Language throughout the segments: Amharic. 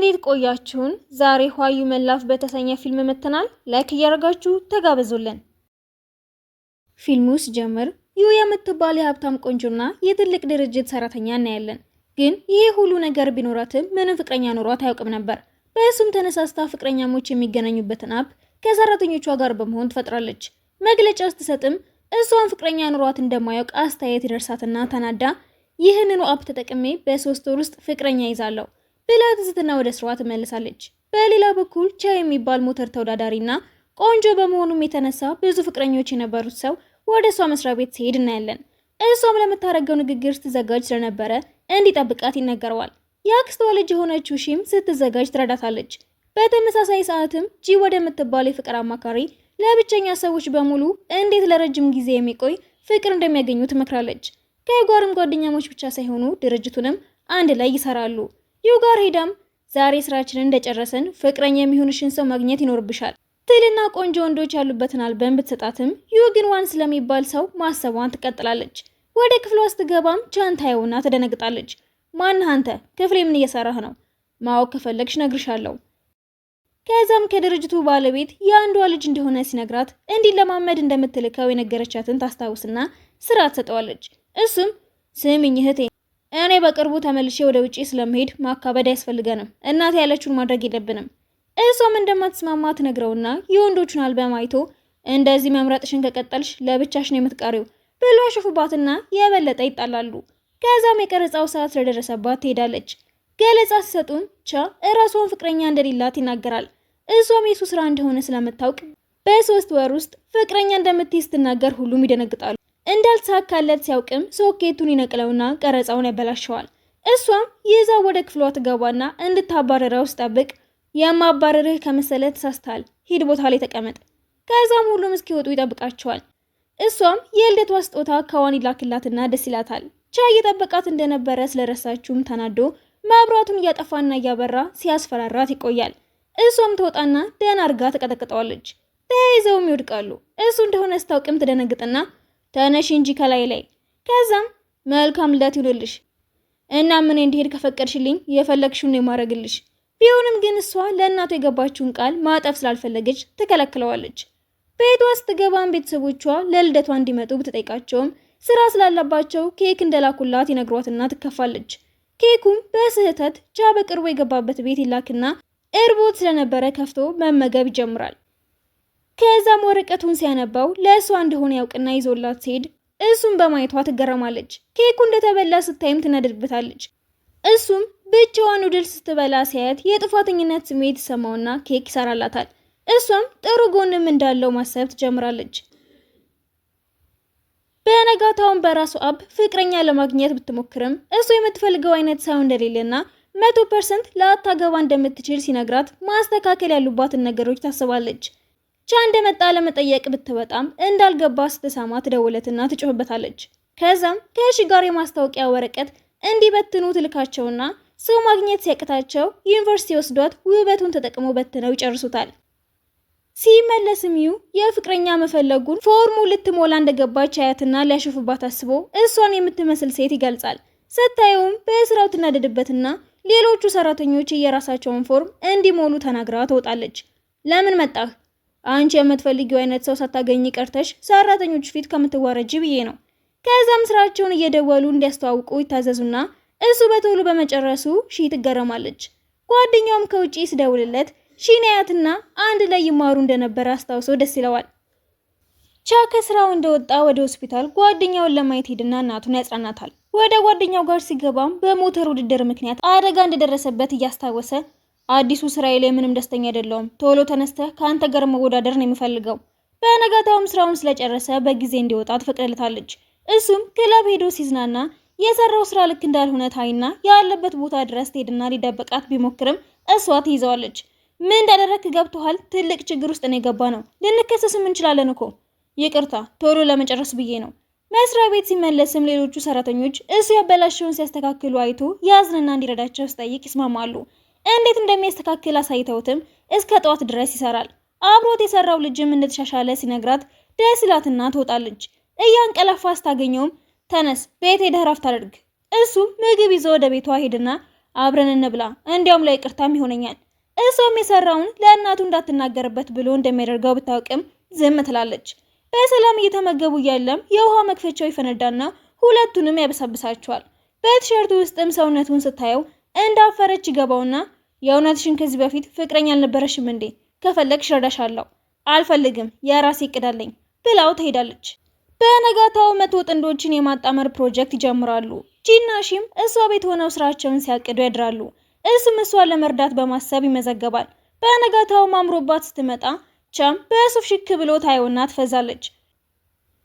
እንዴት ቆያችሁን? ዛሬ ኋዩ መላፍ በተሰኘ ፊልም መተናል። ላይክ እያደረጋችሁ ተጋበዙልን። ፊልሙ ሲጀምር ዩ የምትባል የሀብታም ቆንጆና የትልቅ ድርጅት ሰራተኛ እናያለን። ግን ይሄ ሁሉ ነገር ቢኖራትም ምንም ፍቅረኛ ኖሯት አያውቅም ነበር። በእሱም ተነሳስታ ፍቅረኛሞች የሚገናኙበትን አፕ ከሰራተኞቿ ጋር በመሆን ትፈጥራለች። መግለጫ ስትሰጥም እሷን ፍቅረኛ ኖሯት እንደማያውቅ አስተያየት ይደርሳትና ተናዳ ይህንኑ አፕ ተጠቅሜ በ3 ወር ውስጥ ፍቅረኛ ይዛለሁ ብላ ትዝትና ወደ ስራዋ ትመለሳለች። በሌላ በኩል ቻ የሚባል ሞተር ተወዳዳሪና ቆንጆ በመሆኑም የተነሳ ብዙ ፍቅረኞች የነበሩት ሰው ወደ እሷ መስሪያ ቤት ሲሄድ እናያለን። እሷም ለምታደርገው ንግግር ስትዘጋጅ ስለነበረ እንዲጠብቃት ይነገረዋል። የአክስቷ ልጅ የሆነችው ሺም ስትዘጋጅ ትረዳታለች። በተመሳሳይ ሰዓትም ጂ ወደምትባል የፍቅር አማካሪ ለብቸኛ ሰዎች በሙሉ እንዴት ለረጅም ጊዜ የሚቆይ ፍቅር እንደሚያገኙ ትመክራለች። ከጓርም ጓደኛሞች ብቻ ሳይሆኑ ድርጅቱንም አንድ ላይ ይሰራሉ። ዩ ጋር ሄዳም ዛሬ ስራችንን እንደጨረሰን ፍቅረኛ የሚሆንሽን ሰው ማግኘት ይኖርብሻል ትልና ቆንጆ ወንዶች ያሉበትን አልበም ብትሰጣትም ዩ ግን ዋን ስለሚባል ሰው ማሰቧን ትቀጥላለች። ወደ ክፍሏ ስትገባም ቻን ታየውና ትደነግጣለች። ማንህ አንተ? ክፍሌ ምን እየሰራህ ነው? ማወቅ ከፈለግሽ ነግርሻለሁ። ከዛም ከድርጅቱ ባለቤት የአንዷ ልጅ እንደሆነ ሲነግራት እንዲለማመድ እንደምትልከው የነገረቻትን ታስታውስና ስራ ትሰጠዋለች። እሱም ስሚኝ እህቴ፣ እኔ በቅርቡ ተመልሼ ወደ ውጪ ስለመሄድ ማካበድ አያስፈልገንም። እናቴ ያለችውን ማድረግ የለብንም። እሷም እንደማትስማማ ትነግረውና የወንዶቹን አልበም አይቶ እንደዚህ መምረጥሽን ከቀጠልሽ ለብቻሽ ነው የምትቀሪው ብሎ አሸፉባትና የበለጠ ይጣላሉ። ከዛም የቀረጻው ሰዓት ስለደረሰባት ትሄዳለች። ገለጻ ሲሰጡም ቻ እራሷን ፍቅረኛ እንደሌላት ይናገራል። እሷም የሱ ስራ እንደሆነ ስለምታውቅ በ3 ወር ውስጥ ፍቅረኛ እንደምትይዝ ስትናገር ሁሉም ይደነግጣሉ። እንዳልተሳካለት ሲያውቅም ሶኬቱን ይነቅለውና ቀረጻውን ያበላሸዋል። እሷም ይዛ ወደ ክፍሏ ትገባና እንድታባረረው ስጠብቅ የማባረርህ ከመሰለ ተሳስተሃል፣ ሂድ ቦታ ላይ ተቀመጥ። ከዛም ሁሉም እስኪወጡ ይጠብቃቸዋል። እሷም የልደቷ ስጦታ ከዋን ይላክላትና ደስ ይላታል። ቻ እየጠበቃት እንደነበረ ስለረሳችሁም ተናዶ መብራቱን እያጠፋና እያበራ ሲያስፈራራት ይቆያል። እሷም ትወጣና ደህና አርጋ ተቀጠቅጠዋለች። ተያይዘውም ይወድቃሉ። እሱ እንደሆነ ስታውቅም ትደነግጥና ተነሽ እንጂ ከላይ ላይ። ከዛም መልካም ልደት ይሁንልሽ እና ምን እንዲሄድ ከፈቀድሽልኝ የፈለግሽውን የማረግልሽ። ቢሆንም ግን እሷ ለእናቱ የገባችውን ቃል ማጠፍ ስላልፈለገች ትከለክለዋለች። ቤቷ ስትገባም ቤተሰቦቿ ለልደቷ እንዲመጡ ብትጠይቃቸውም ስራ ስላለባቸው ኬክ እንደላኩላት ይነግሯትና ትከፋለች። ኬኩም በስህተት ቻ በቅርቡ የገባበት ቤት ይላክና እርቦት ስለነበረ ከፍቶ መመገብ ይጀምራል። ከዛም ወረቀቱን ሲያነባው ለእሷ እንደሆነ ያውቅና ይዞላት ሲሄድ እሱም በማየቷ ትገረማለች። ኬኩ እንደተበላ ስታይም ትናደድበታለች። እሱም ብቻዋን ኑድልስ ስትበላ ሲያየት የጥፋተኝነት ስሜት ይሰማውና ኬክ ይሰራላታል። እሷም ጥሩ ጎንም እንዳለው ማሰብ ትጀምራለች። በነጋታውን በራሱ አብ ፍቅረኛ ለማግኘት ብትሞክርም እሱ የምትፈልገው አይነት ሰው እንደሌለና 100% ላታገባ እንደምትችል ሲነግራት ማስተካከል ያሉባትን ነገሮች ታስባለች። ቻ እንደመጣ ለመጠየቅ ብትወጣም እንዳልገባ ስትሰማ ትደውለትና ትጮህበታለች። ከዛም ከሺ ጋር የማስታወቂያ ወረቀት እንዲበትኑ ትልካቸውና ሰው ማግኘት ሲያቅታቸው ዩኒቨርሲቲ ወስዷት ውበቱን ተጠቅሞ በትነው ይጨርሱታል። ሲመለስም ዩ የፍቅረኛ መፈለጉን ፎርሙ ልትሞላ እንደገባች አያትና ሊያሸፉባት አስቦ እሷን የምትመስል ሴት ይገልጻል። ስታየውም በስራው ትናደድበትና ሌሎቹ ሰራተኞች የራሳቸውን ፎርም እንዲሞሉ ተናግራ ትወጣለች። ለምን መጣህ? አንቺ የምትፈልጊው አይነት ሰው ሳታገኝ ቀርተሽ ሰራተኞች ፊት ከምትዋረጂ ብዬ ነው። ከዛም ስራቸውን እየደወሉ እንዲያስተዋውቁ ይታዘዙና እሱ በቶሎ በመጨረሱ ሺ ትገረማለች። ጓደኛውም ከውጪ ሲደውልለት ሺናያትና አንድ ላይ ይማሩ እንደነበረ አስታውሶ ደስ ይለዋል። ቻ ከስራው እንደወጣ ወደ ሆስፒታል ጓደኛውን ለማየት ሄድና እናቱን ያጽናናታል። ወደ ጓደኛው ጋር ሲገባም በሞተር ውድድር ምክንያት አደጋ እንደደረሰበት እያስታወሰ አዲሱ ስራዬ ላይ ምንም ደስተኛ አይደለሁም፣ ቶሎ ተነስተህ ከአንተ ጋር መወዳደር ነው የሚፈልገው። በነጋታውም ስራውን ስለጨረሰ በጊዜ እንዲወጣ ትፈቅድለታለች። እሱም ክለብ ሄዶ ሲዝናና የሰራው ስራ ልክ እንዳልሆነ ታይና ያለበት ቦታ ድረስ ትሄድና ሊደበቃት ቢሞክርም እሷ ትይዘዋለች። ምን እንዳደረክ ገብቶሃል? ትልቅ ችግር ውስጥ ነው የገባ ነው። ልንከሰስም እንችላለን እኮ። ይቅርታ ቶሎ ለመጨረስ ብዬ ነው። መስሪያ ቤት ሲመለስም ሌሎቹ ሰራተኞች እሱ ያበላሸውን ሲያስተካክሉ አይቶ ያዝንና እንዲረዳቸው ሲጠይቅ ይስማማሉ። እንዴት እንደሚያስተካክል አሳይተውትም እስከ ጠዋት ድረስ ይሰራል። አብሮት የሰራው ልጅም እንደተሻሻለ ሲነግራት ደስ ይላትና ትወጣለች። እያንቀላፋ ስታገኘውም ተነስ ቤት ሄደህ እረፍት አድርግ። እሱ ምግብ ይዞ ወደ ቤቷ ሄድና አብረን እንብላ፣ እንዲያውም ላይ ይቅርታም ይሆነኛል። እሷም የሰራውን ለእናቱ እንዳትናገርበት ብሎ እንደሚያደርገው ብታውቅም ዝም ትላለች። በሰላም እየተመገቡ እያለም የውሃ መክፈቻው ይፈነዳና ሁለቱንም ያበሳብሳቸዋል። በቲሸርቱ ውስጥም ሰውነቱን ስታየው እንዳፈረች ይገባውና የእውነትሽን ከዚህ በፊት ፍቅረኛ አልነበረሽም እንዴ? ከፈለግሽ እረዳሻለሁ። አልፈልግም፣ የራሴ እቅድ አለኝ ብላው ትሄዳለች። በነጋታው 100 ጥንዶችን የማጣመር ፕሮጀክት ይጀምራሉ። ጂና ሺም እሷ ቤት ሆነው ስራቸውን ሲያቅዱ ያድራሉ። እሱም እሷን ለመርዳት በማሰብ ይመዘገባል። በነጋታው አምሮባት ስትመጣ ቻም በሱፍ ሽክ ብሎ ታየውና ትፈዛለች።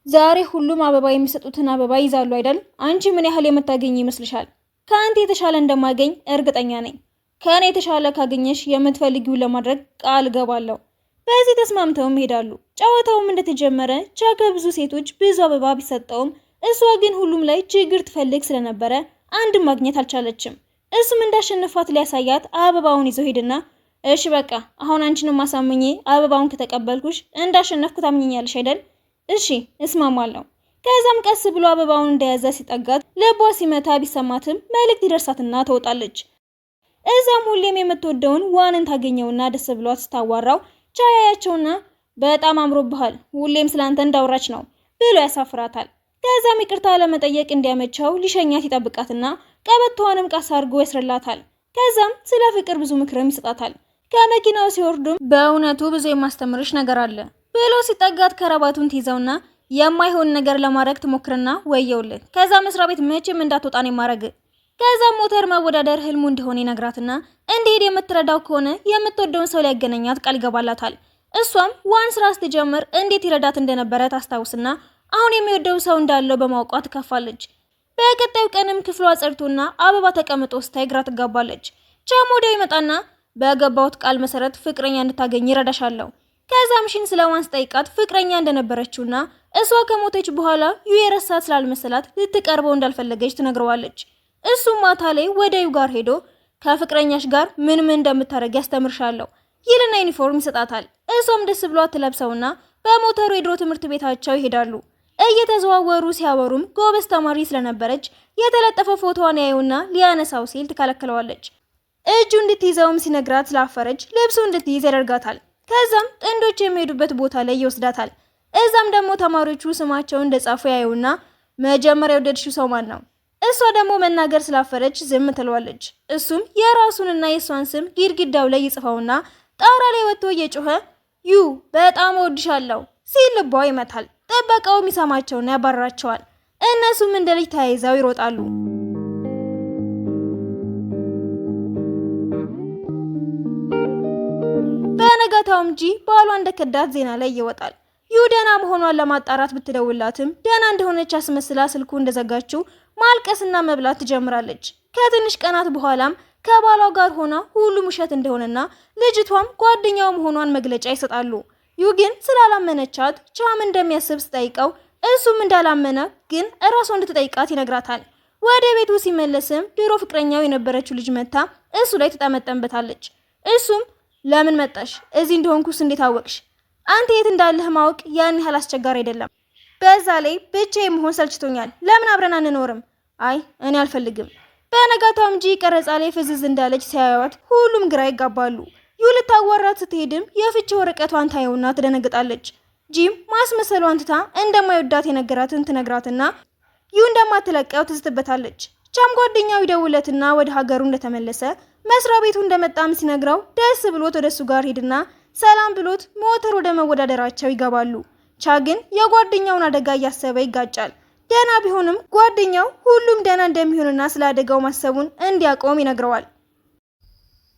ዛሬ ሁሉም አበባ የሚሰጡትን አበባ ይዛሉ አይደል? አንቺ ምን ያህል የምታገኝ ይመስልሻል? ከአንተ የተሻለ እንደማገኝ እርግጠኛ ነኝ። ከእኔ የተሻለ ካገኘሽ የምትፈልጊውን ለማድረግ ቃል ገባለሁ። በዚህ ተስማምተውም ይሄዳሉ። ጨዋታውም እንደተጀመረ ቻ ከብዙ ሴቶች ብዙ አበባ ቢሰጠውም እሷ ግን ሁሉም ላይ ችግር ትፈልግ ስለነበረ አንድም ማግኘት አልቻለችም። እሱም እንዳሸነፋት ሊያሳያት አበባውን ይዞ ሄድና እሺ በቃ አሁን አንቺንም ማሳመኜ አበባውን ከተቀበልኩሽ እንዳሸነፍኩ ታምኘኛለሽ አይደል? እሺ እስማማለሁ። ከዛም ቀስ ብሎ አበባውን እንደያዘ ሲጠጋት ልቧ ሲመታ ቢሰማትም መልእክት ይደርሳትና ትወጣለች። እዛም ሁሌም የምትወደውን ዋንን ታገኘውና ደስ ብሏት ስታዋራው ቻያያቸውና በጣም አምሮብሃል፣ ሁሌም ስላንተ እንዳወራች ነው ብሎ ያሳፍራታል። ከዛም ይቅርታ ለመጠየቅ እንዲያመቸው ሊሸኛት ይጠብቃትና ቀበቷንም ቃስ አድርጎ ያስረላታል። ከዛም ስለ ፍቅር ብዙ ምክርም ይሰጣታል። ከመኪናው ሲወርዱም በእውነቱ ብዙ የማስተምርሽ ነገር አለ ብሎ ሲጠጋት ከረባቱን ትይዘውና የማይሆን ነገር ለማድረግ ትሞክርና ወየውልህ፣ ከዛ መስሪያ ቤት መቼም እንዳትወጣን የማረግ። ከዛም ሞተር መወዳደር ህልሙ እንደሆነ ይነግራትና እንዲሄድ የምትረዳው ከሆነ የምትወደውን ሰው ሊያገናኛት ቃል ይገባላታል። እሷም ዋን ስራ ስትጀምር እንዴት ይረዳት እንደነበረ ታስታውስና አሁን የሚወደው ሰው እንዳለው በማውቋ ትከፋለች። በቀጣዩ ቀንም ክፍሏ ጸድቶና አበባ ተቀምጦ ስታይ ግራ ትጋባለች። ቻም ወዲያው ይመጣና በገባውት ቃል መሰረት ፍቅረኛ እንድታገኝ ይረዳሻለሁ። ከዛም ሺን ስለ ዋን ስጠይቃት ፍቅረኛ እንደነበረችውና እሷ ከሞተች በኋላ የረሳት ስላልመሰላት ልትቀርበው እንዳልፈለገች ትነግረዋለች። እሱም ማታ ላይ ወደ ዩ ጋር ሄዶ ከፍቅረኛሽ ጋር ምን እንደምታረግ ያስተምርሻለሁ ይልና ዩኒፎርም ይሰጣታል። እሷም ደስ ብሏት ትለብሰውና በሞተሩ የድሮ ትምህርት ቤታቸው ይሄዳሉ። እየተዘዋወሩ ሲያወሩም ጎበዝ ተማሪ ስለነበረች የተለጠፈ ፎቶዋን ያዩና ሊያነሳው ሲል ትከለክለዋለች። እጁ እንድትይዘውም ሲነግራት ስላፈረች ልብሱ እንድትይዝ ያደርጋታል። ከዛም ጥንዶች የሚሄዱበት ቦታ ላይ ይወስዳታል። እዛም ደግሞ ተማሪዎቹ ስማቸውን እንደጻፉ ያዩና መጀመሪያ የወደድሽው ሰው ማን ነው? እሷ ደግሞ መናገር ስላፈረች ዝም ትለዋለች። እሱም የራሱንና የሷን ስም ግድግዳው ላይ ይጽፈውና ጣራ ላይ ወጥቶ እየጮኸ ዩ በጣም እወድሻለሁ ሲል ልቧ ይመታል። ጥበቃውም ይሰማቸውና ያባርራቸዋል። እነሱም እንደ ልጅ ተያይዘው ይሮጣሉ። በነጋታውም ጂ ባሏ እንደከዳት ዜና ላይ ይወጣል። ዩ ደህና መሆኗን ለማጣራት ብትደውላትም ደህና እንደሆነች አስመስላ ስልኩ እንደዘጋችው ማልቀስና መብላት ትጀምራለች። ከትንሽ ቀናት በኋላም ከባሏ ጋር ሆና ሁሉም ውሸት እንደሆነና ልጅቷም ጓደኛው መሆኗን መግለጫ ይሰጣሉ። ዩ ግን ስላላመነቻት ቻም እንደሚያስብ ስጠይቀው እሱም እንዳላመነ ግን እራሷ እንድትጠይቃት ይነግራታል። ወደ ቤቱ ሲመለስም ድሮ ፍቅረኛው የነበረችው ልጅ መታ እሱ ላይ ትጠመጠምበታለች። እሱም ለምን መጣሽ? እዚህ እንደሆንኩስ እንዴት አወቅሽ? አንተ የት እንዳለህ ማወቅ ያን ያህል አስቸጋሪ አይደለም። በዛ ላይ ብቻዬን መሆን ሰልችቶኛል። ለምን አብረን አንኖርም? አይ እኔ አልፈልግም። በነጋታውም ጂ ቀረጻ ላይ ፍዝዝ እንዳለች ሲያዩት ሁሉም ግራ ይጋባሉ። ዩ ልታዋራት ስትሄድም የፍቺ ወረቀቷን ታየውና ትደነግጣለች። ጂም ማስመሰሏን ትታ እንደማይወዳት የነገራትን ትነግራትና ዩ እንደማትለቀው ትዝትበታለች። ቻም ጓደኛው ይደውለትና ወደ ሀገሩ እንደተመለሰ መስሪያ ቤቱ እንደመጣም ሲነግረው ደስ ብሎት ወደሱ ጋር ሄድና ሰላም ብሎት ሞተር ወደ መወዳደራቸው ይገባሉ። ቻ ግን የጓደኛውን አደጋ እያሰበ ይጋጫል። ደህና ቢሆንም ጓደኛው ሁሉም ደህና እንደሚሆንና ስለ አደጋው ማሰቡን እንዲያቆም ይነግረዋል።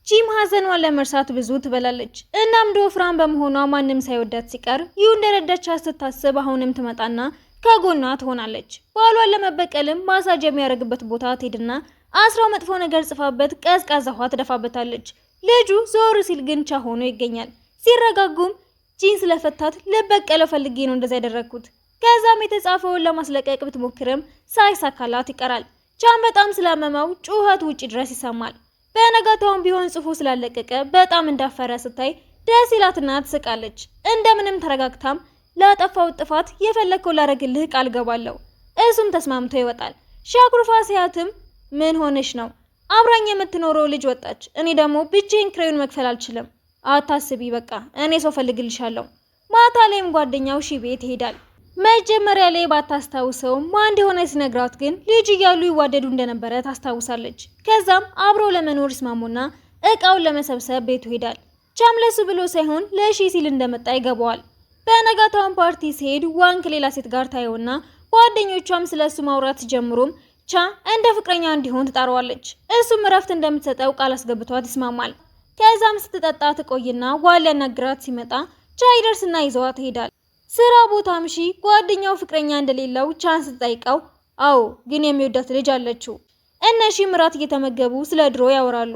ጂም ሀዘኗን ለመርሳት ብዙ ትበላለች። እናም ወፍራም በመሆኗ ማንም ሳይወዳት ሲቀር ዩ እንደረዳቻት ስታስብ አሁንም ትመጣና ከጎኗ ትሆናለች። ባሏን ለመበቀልም ማሳጅ የሚያደርግበት ቦታ ትሄድና አስራው መጥፎ ነገር ጽፋበት ቀዝቃዛ ውሃ ትደፋበታለች። ልጁ ዞር ሲል ግን ቻ ሆኖ ይገኛል። ሲረጋጉም ጂን ስለፈታት ልበቀለው ፈልጌ ነው እንደዛ ያደረግኩት። ከዛም የተጻፈውን ለማስለቀቅ ብትሞክርም ሳይሳካላት ይቀራል። ቻም በጣም ስላመመው ጩኸት ውጪ ድረስ ይሰማል። በነጋታውም ቢሆን ጽፎ ስላለቀቀ በጣም እንዳፈረ ስታይ ደስ ይላትና ትስቃለች። እንደምንም ተረጋግታም ላጠፋው ጥፋት የፈለከው ላረግልህ ቃል ገባለሁ። እሱም ተስማምቶ ይወጣል። ሻኩርፋ ሲያትም ምን ሆነሽ ነው? አብራኝ የምትኖረው ልጅ ወጣች። እኔ ደግሞ ብቻዬን ክራዩን መክፈል አልችልም። አታስቢ፣ በቃ እኔ ሰው ፈልግልሻለሁ። ማታ ላይም ጓደኛው ቤት ይሄዳል። መጀመሪያ ላይ ባታስታውሰው ማን እንደሆነ ሲነግራት ግን ልጅ እያሉ ይዋደዱ እንደነበረ ታስታውሳለች። ከዛም አብሮ ለመኖር ይስማሙና እቃውን ለመሰብሰብ ቤቱ ይሄዳል። ቻም ለሱ ብሎ ሳይሆን ለሺ ሲል እንደመጣ ይገባዋል። በነጋታውን ፓርቲ ሲሄድ ዋን ከሌላ ሴት ጋር ታየውና ጓደኞቿም ስለሱ ማውራት ሲጀምሩም ቻ እንደ ፍቅረኛ እንዲሆን ትጣረዋለች። እሱም እረፍት እንደምትሰጠው ቃል አስገብቷት ይስማማል። ከዛም ስትጠጣ ትቆይና ዋን ሊያናግራት ሲመጣ ቻ ይደርስና ይዘዋት ይሄዳል። ስራ ቦታም ሺ ጓደኛው ፍቅረኛ እንደሌለው ቻን ስትጠይቀው አዎ ግን የሚወዳት ልጅ አለችው። እነሺ ምራት እየተመገቡ ስለ ድሮ ያወራሉ።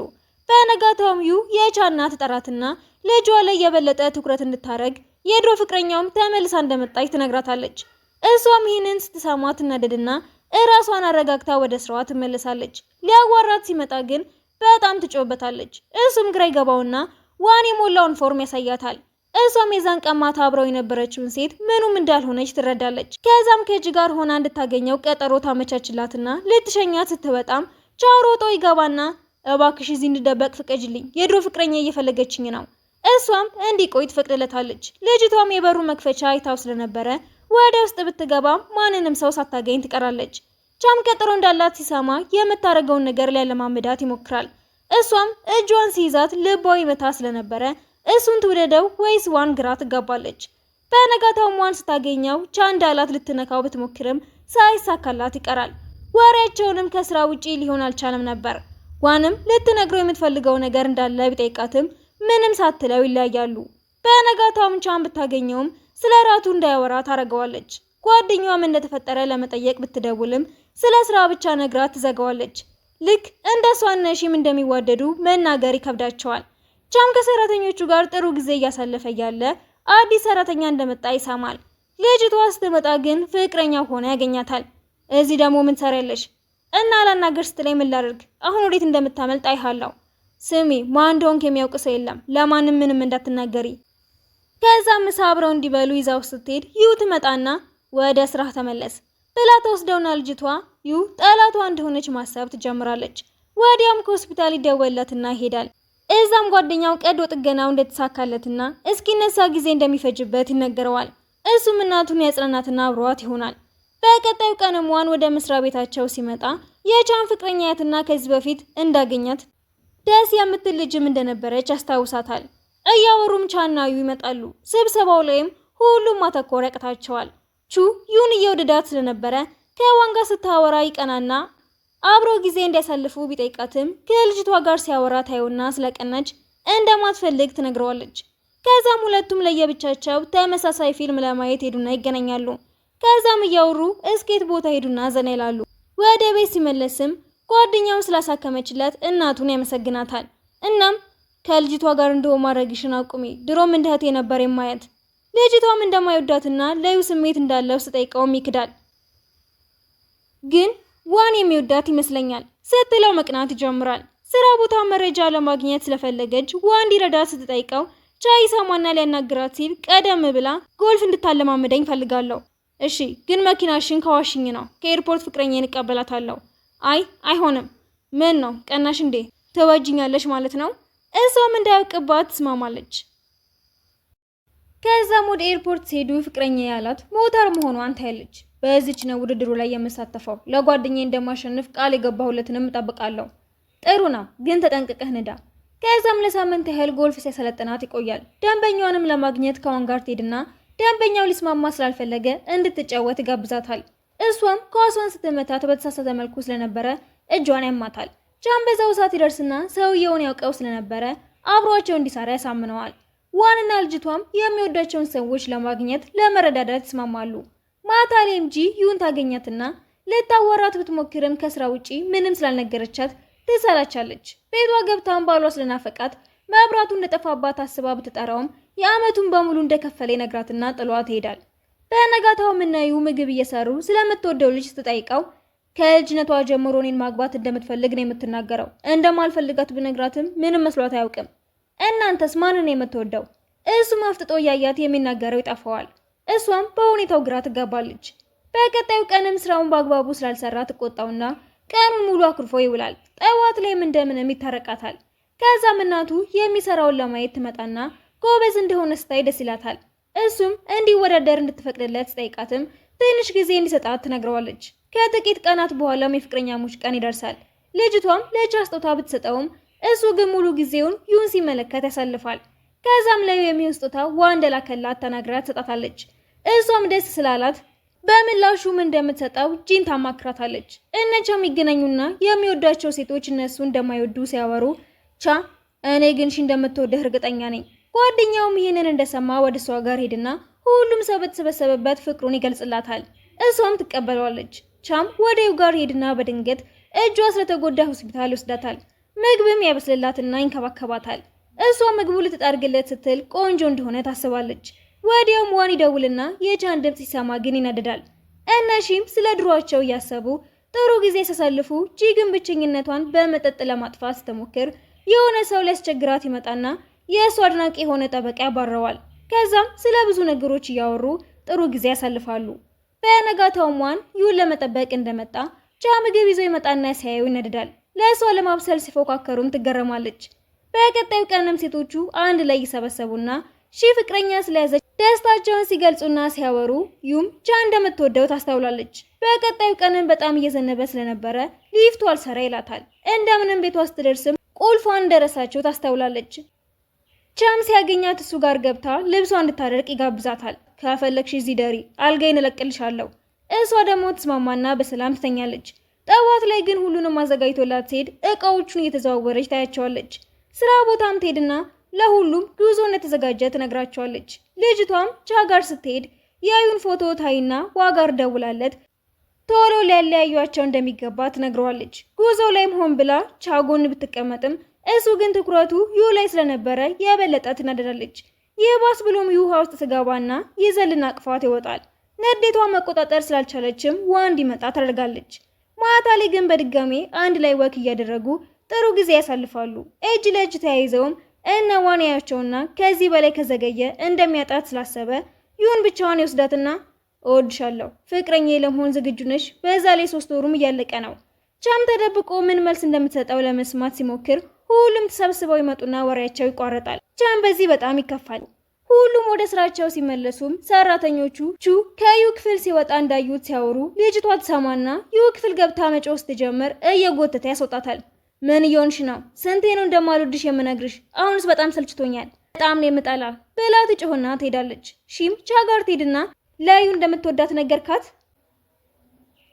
በነጋታውም ዩ የቻ እናት ጠራትና ልጇ ላይ የበለጠ ትኩረት እንድታረግ የድሮ ፍቅረኛውም ተመልሳ እንደመጣች ትነግራታለች። እሷም ይህንን ስትሰማ ትናደድና እራሷን አረጋግታ ወደ ስራዋ ትመለሳለች። ሊያዋራት ሲመጣ ግን በጣም ትጮህበታለች። እሱም ግራ ይገባውና ዋን የሞላውን ፎርም ያሳያታል። እሷም የዛን ቀን ማታ አብረው የነበረችውን ሴት ምኑም እንዳልሆነች ትረዳለች። ከዛም ከእጅ ጋር ሆና እንድታገኘው ቀጠሮ ታመቻችላትና ልትሸኛት ስትወጣም ቻው ሮጦ ይገባና እባክሽ እዚህ እንድደበቅ ፍቀጅልኝ፣ የድሮ ፍቅረኛ እየፈለገችኝ ነው። እሷም እንዲቆይ ትፈቅድለታለች። ልጅቷም የበሩ መክፈቻ አይታው ስለነበረ ወደ ውስጥ ብትገባም ማንንም ሰው ሳታገኝ ትቀራለች። ቻም ቀጠሮ እንዳላት ሲሰማ የምታረገውን ነገር ሊያለማምዳት ይሞክራል። እሷም እጇን ሲይዛት ልቧ ይመታ ስለነበረ እሱን ትውደደው ወይስ ዋን ግራ ትጋባለች። በነጋታውም ዋን ስታገኘው ቻ እንዳላት ልትነካው ብትሞክርም ሳይሳካላት ይቀራል። ወሬያቸውንም ከስራ ውጪ ሊሆን አልቻለም ነበር። ዋንም ልትነግረው የምትፈልገው ነገር እንዳለ ቢጠይቃትም ምንም ሳትለው ይለያያሉ። በነጋታውም ቻን ብታገኘውም ስለ ራቱ እንዳያወራ ታረገዋለች። ጓደኛዋም እንደተፈጠረ ለመጠየቅ ብትደውልም ስለ ስራ ብቻ ነግራት ትዘጋዋለች። ልክ እንደሷ ነሺም እንደሚዋደዱ መናገር ይከብዳቸዋል። ቻም ከሰራተኞቹ ጋር ጥሩ ጊዜ እያሳለፈ ያለ አዲስ ሰራተኛ እንደመጣ ይሰማል። ልጅቷ ስትመጣ ግን ፍቅረኛ ሆነ ያገኛታል። እዚህ ደግሞ ምን ትሰሪያለሽ? እና ላናገር ስትለኝ ምን ላድርግ? አሁን ወዴት እንደምታመልጥ አይሃለሁ። ስሚ ማን እንደሆንክ የሚያውቅ ሰው የለም፣ ለማንም ምንም እንዳትናገሪ። ከዛም ምሳ አብረው እንዲበሉ ይዛው ስትሄድ ዩ ትመጣና ወደ ስራ ተመለስ ብላ ተወስደውና ልጅቷ ዩ ጠላቷ እንደሆነች ማሰብ ትጀምራለች። ወዲያም ከሆስፒታል ይደወለትና ይሄዳል። እዛም ጓደኛው ቀዶ ጥገናው እንደተሳካለትና እስኪነሳ ጊዜ እንደሚፈጅበት ይነገረዋል። እሱም እናቱን ያጽናናትና አብሯት ይሆናል። በቀጣዩ ቀንም ዋን ወደ መስሪያ ቤታቸው ሲመጣ የቻን ፍቅረኛያትና ከዚህ በፊት እንዳገኛት ደስ የምትል ልጅም እንደነበረች ያስታውሳታል። እያወሩም ቻና ዩ ይመጣሉ። ስብሰባው ላይም ሁሉም ማተኮር ያቅታቸዋል። ቹ ዩን እየወደዳት ስለነበረ ከዋን ጋር ስታወራ ይቀናና አብሮ ጊዜ እንዲያሳልፉ ቢጠይቃትም ከልጅቷ ጋር ሲያወራ ታየውና ስለቀናች እንደማትፈልግ ትነግረዋለች። ከዛም ሁለቱም ለየብቻቸው ተመሳሳይ ፊልም ለማየት ሄዱና ይገናኛሉ። ከዛም እያወሩ እስኬት ቦታ ሄዱና ዘና ይላሉ። ወደ ቤት ሲመለስም ጓደኛው ስላሳከመችለት እናቱን ያመሰግናታል። እናም ከልጅቷ ጋር እንደው ማድረግሽን አቁሚ፣ ድሮም እንደ እህቴ ነበር የማያት። ልጅቷም እንደማይወዳትና ለዩ ስሜት እንዳለው ስጠይቀውም ይክዳል። ግን ዋን የሚወዳት ይመስለኛል ስትለው መቅናት ይጀምራል። ስራ ቦታ መረጃ ለማግኘት ስለፈለገች ዋን እንዲረዳት ስትጠይቀው ቻይ ሰማና ሊያናግራት ሲል ቀደም ብላ ጎልፍ እንድታለማመደኝ ፈልጋለሁ። እሺ ግን መኪናሽን ከዋሽኝ ነው ከኤርፖርት ፍቅረኛዬን እቀበላታለሁ። አይሆንም። ምን ነው ቀናሽ እንዴ? ተወጅኛለሽ ማለት ነው? እሷም እንዳያውቅባት ትስማማለች። ከዛም ወደ ኤርፖርት ሲሄዱ ፍቅረኛ ያላት ሞተር መሆኗን ታያለች። በዚች ነው ውድድሩ ላይ የምሳተፈው፣ ለጓደኛዬ እንደማሸንፍ ቃል የገባሁለትንም እጠብቃለሁ። ጥሩ ነው ግን ተጠንቅቀህ ንዳ። ከዛም ለሳምንት ያህል ጎልፍ ሲያሰለጥናት ይቆያል። ደንበኛውንም ለማግኘት ከዋን ጋር ትሄድና ደንበኛው ሊስማማ ስላልፈለገ እንድትጫወት ይጋብዛታል። እሷም ኳሷን ስትመታት በተሳሳተ መልኩ ስለነበረ እጇን ያማታል። ቻን በዛው ሰዓት ይደርስና ሰውየውን ያውቀው ስለነበረ አብሯቸው እንዲሰራ ያሳምነዋል። ዋንና ልጅቷም የሚወዳቸውን ሰዎች ለማግኘት ለመረዳዳት ይስማማሉ። ማታ ላይም ጂ ዩን ታገኛትና ልታወራት ብትሞክርም ከስራ ውጪ ምንም ስላልነገረቻት ትሰላቻለች። ቤቷ ገብታም ባሏ ስለናፈቃት መብራቱ እንደጠፋባት አስባ ብትጠራውም የአመቱን በሙሉ እንደከፈለ ይነግራትና ጥሏት ይሄዳል። በነጋታው ምናዩ ምግብ እየሰሩ ስለምትወደው ልጅ ስትጠይቀው ከልጅነቷ ጀምሮ እኔን ማግባት እንደምትፈልግ ነው የምትናገረው። እንደማልፈልጋት ብነግራትም ምንም መስሏት አያውቅም። እናንተስ ማንን የምትወደው? እሱም አፍጥጦ እያያት የሚናገረው ይጠፋዋል። እሷም በሁኔታው ግራ ትጋባለች። በቀጣዩ ቀንም ስራውን በአግባቡ ስላልሰራ ትቆጣውና ቀኑን ሙሉ አኩርፎ ይውላል። ጠዋት ላይም እንደምንም ይታረቃታል። ከዛም እናቱ የሚሰራውን ለማየት ትመጣና ጎበዝ እንደሆነ ስታይ ደስ ይላታል። እሱም እንዲወዳደር እንድትፈቅድለት ስጠይቃትም ትንሽ ጊዜ እንዲሰጣት ትነግረዋለች። ከጥቂት ቀናት በኋላም የፍቅረኛሞች ቀን ይደርሳል። ልጅቷም ለቻ ስጦታ ብትሰጠውም እሱ ግን ሙሉ ጊዜውን ዩን ሲመለከት ያሳልፋል። ከዛም ላይ የሚሆን ስጦታ እንደላከላት ተናግራ ትሰጣታለች። እሷም ደስ ስላላት በምላሹም እንደምትሰጠው ጂን ታማክራታለች። እነቻም ይገናኙና የሚወዷቸው ሴቶች እነሱ እንደማይወዱ ሲያወሩ ቻ እኔ ግን እንደምትወደህ እርግጠኛ ነኝ። ጓደኛውም ይህንን እንደሰማ ወደ እሷ ጋር ሄድና ሁሉም ሰው በተሰበሰበበት ፍቅሩን ይገልጽላታል። እሷም ትቀበለዋለች። ቻም ወደ ዩ ጋር ሄድና በድንገት እጇ ስለተጎዳ ሆስፒታል ይወስዳታል። ምግብም ያበስልላትና ይንከባከባታል። እሷ ምግቡ ልትጠርግለት ስትል ቆንጆ እንደሆነ ታስባለች። ወዲያውም ዋን ይደውልና የቻን ድምጽ ሲሰማ ግን ይናደዳል። እነሺም ስለ ድሯቸው እያሰቡ ጥሩ ጊዜ ሲያሳልፉ ጂግን ብቸኝነቷን በመጠጥ ለማጥፋት ስትሞክር የሆነ ሰው ሊያስቸግራት ይመጣና የእሱ አድናቂ የሆነ ጠበቃ ያባረዋል። ከዛም ስለ ብዙ ነገሮች እያወሩ ጥሩ ጊዜ ያሳልፋሉ። በነጋታውም ዋን ዩን ለመጠበቅ እንደመጣ ቻ ምግብ ይዞ ይመጣና ሲያዩ ይናደዳል። ለእሷ ለማብሰል ሲፎካከሩም ትገረማለች። በቀጣዩ ቀንም ሴቶቹ አንድ ላይ ይሰበሰቡና ፍቅረኛ ስለያዘች ደስታቸውን ሲገልጹና ሲያወሩ ዩም ቻ እንደምትወደው ታስተውላለች። በቀጣዩ ቀንም በጣም እየዘነበ ስለነበረ ሊፍቱ አልሰራ ይላታል። እንደምንም ቤቷ ስትደርስም ቁልፏን እንደረሳቸው ታስተውላለች። ቻም ሲያገኛት እሱ ጋር ገብታ ልብሷ እንድታደርቅ ይጋብዛታል። ከፈለግሽ እዚህ ደሪ፣ አልጋዬን እለቅልሻለሁ። እሷ ደግሞ ትስማማና በሰላም ትተኛለች። ጠዋት ላይ ግን ሁሉንም አዘጋጅቶላት ስትሄድ እቃዎቹን እየተዘዋወረች ታያቸዋለች። ስራ ቦታም ትሄድና ለሁሉም ጉዞ እንደተዘጋጀ ትነግራቸዋለች። ልጅቷም ቻ ጋር ስትሄድ የዩን ፎቶ ታይና ዋጋር ደውላለት ቶሎ ሊያለያዩቸው እንደሚገባ ትነግረዋለች። ጉዞ ላይም ሆን ብላ ቻ ጎን ብትቀመጥም እሱ ግን ትኩረቱ ዩ ላይ ስለነበረ የበለጠ ትናደዳለች። የባስ ብሎም ዩ ውሃ ውስጥ ትገባና ይዘልና አቅፏት ይወጣል። ንዴቷ መቆጣጠር ስላልቻለችም ዋ እንዲመጣ ታደርጋለች። ማታ ላይ ግን በድጋሜ አንድ ላይ ወክ እያደረጉ ጥሩ ጊዜ ያሳልፋሉ። እጅ ለእጅ ተያይዘውም እነ ዋን ያያቸውና ከዚህ በላይ ከዘገየ እንደሚያጣት ስላሰበ ዩን ብቻዋን ይወስዳትና እወድሻለሁ፣ ፍቅረኛዬ ለመሆን ዝግጁ ነሽ? በዛ ላይ 3 ወሩም እያለቀ ነው። ቻም ተደብቆ ምን መልስ እንደምትሰጠው ለመስማት ሲሞክር ሁሉም ተሰብስበው ይመጡና ወሬያቸው ይቋረጣል። ቻም በዚህ በጣም ይከፋል። ሁሉም ወደ ስራቸው ሲመለሱም ሰራተኞቹ ቹ ከዩ ክፍል ሲወጣ እንዳዩት ሲያወሩ ልጅቷ ትሰማና ዩ ክፍል ገብታ መጮህ ስትጀምር እየጎተተ ያስወጣታል። ምን እየሆንሽ ነው? ስንቴ ነው እንደማልወድሽ የምነግርሽ? አሁንስ በጣም ሰልችቶኛል። በጣም ነው የምጠላ ብላ ትጮህና ትሄዳለች። ሺም ቻ ጋር ትሄድና ለዩ እንደምትወዳት ነገርካት?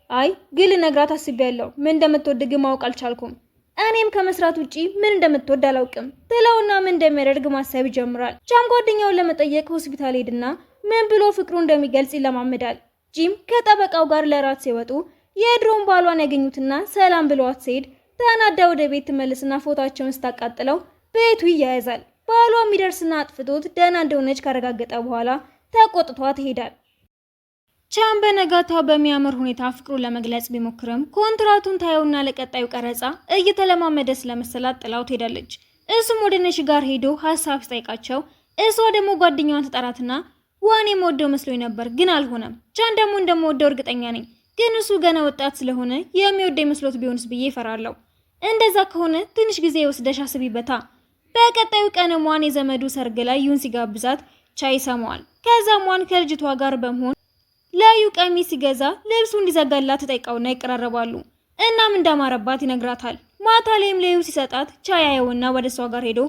አይ ግን ልነግራት አስቤያለሁ። ምን እንደምትወድ ግን ማወቅ አልቻልኩም። እኔም ከመስራት ውጪ ምን እንደምትወድ አላውቅም ትለውና ምን እንደሚያደርግ ማሰብ ይጀምራል። ቻም ጓደኛውን ለመጠየቅ ሆስፒታል ሄድና ምን ብሎ ፍቅሩ እንደሚገልጽ ይለማመዳል። ጂም ከጠበቃው ጋር ለራት ሲወጡ የድሮን ባሏን ያገኙትና ሰላም ብለዋት ሲሄድ ተናዳ ወደ ቤት ትመልስና ፎቶአቸውን ስታቃጥለው ቤቱ ይያያዛል። ባሏ የሚደርስና አጥፍቶት ደህና እንደሆነች ካረጋገጠ በኋላ ተቆጥቷት ይሄዳል። ቻም በነጋታው በሚያምር ሁኔታ ፍቅሩን ለመግለጽ ቢሞክርም ኮንትራቱን ታየውና ለቀጣዩ ቀረጻ እየተለማመደ ስለመሰላት ጥላው ትሄዳለች። እሱም ወደ ነሽ ጋር ሄዶ ሀሳብ ሲጠይቃቸው እሷ ደግሞ ጓደኛዋን ተጠራትና ዋን የምወደው መስሎኝ ነበር ግን አልሆነም። ቻን ደግሞ እንደምወደው እርግጠኛ ነኝ፣ ግን እሱ ገና ወጣት ስለሆነ የሚወደኝ መስሎት ቢሆንስ ብዬ እፈራለሁ። እንደዛ ከሆነ ትንሽ ጊዜ ወስደሽ አስቢበታ። በቀጣዩ ቀንም ዋን የዘመዱ ሰርግ ላይ ዩን ሲጋብዛት ቻ ይሰማዋል። ከዛም ዋን ከልጅቷ ጋር በመሆን ለዩ ቀሚስ ሲገዛ ልብሱ እንዲዘጋላት ተጠይቀውና ይቀራረባሉ። እናም እንዳማረባት ይነግራታል። ማታ ላይም ለዩ ሲሰጣት ቻ ያየውና ወደ እሷ ጋር ሄዶ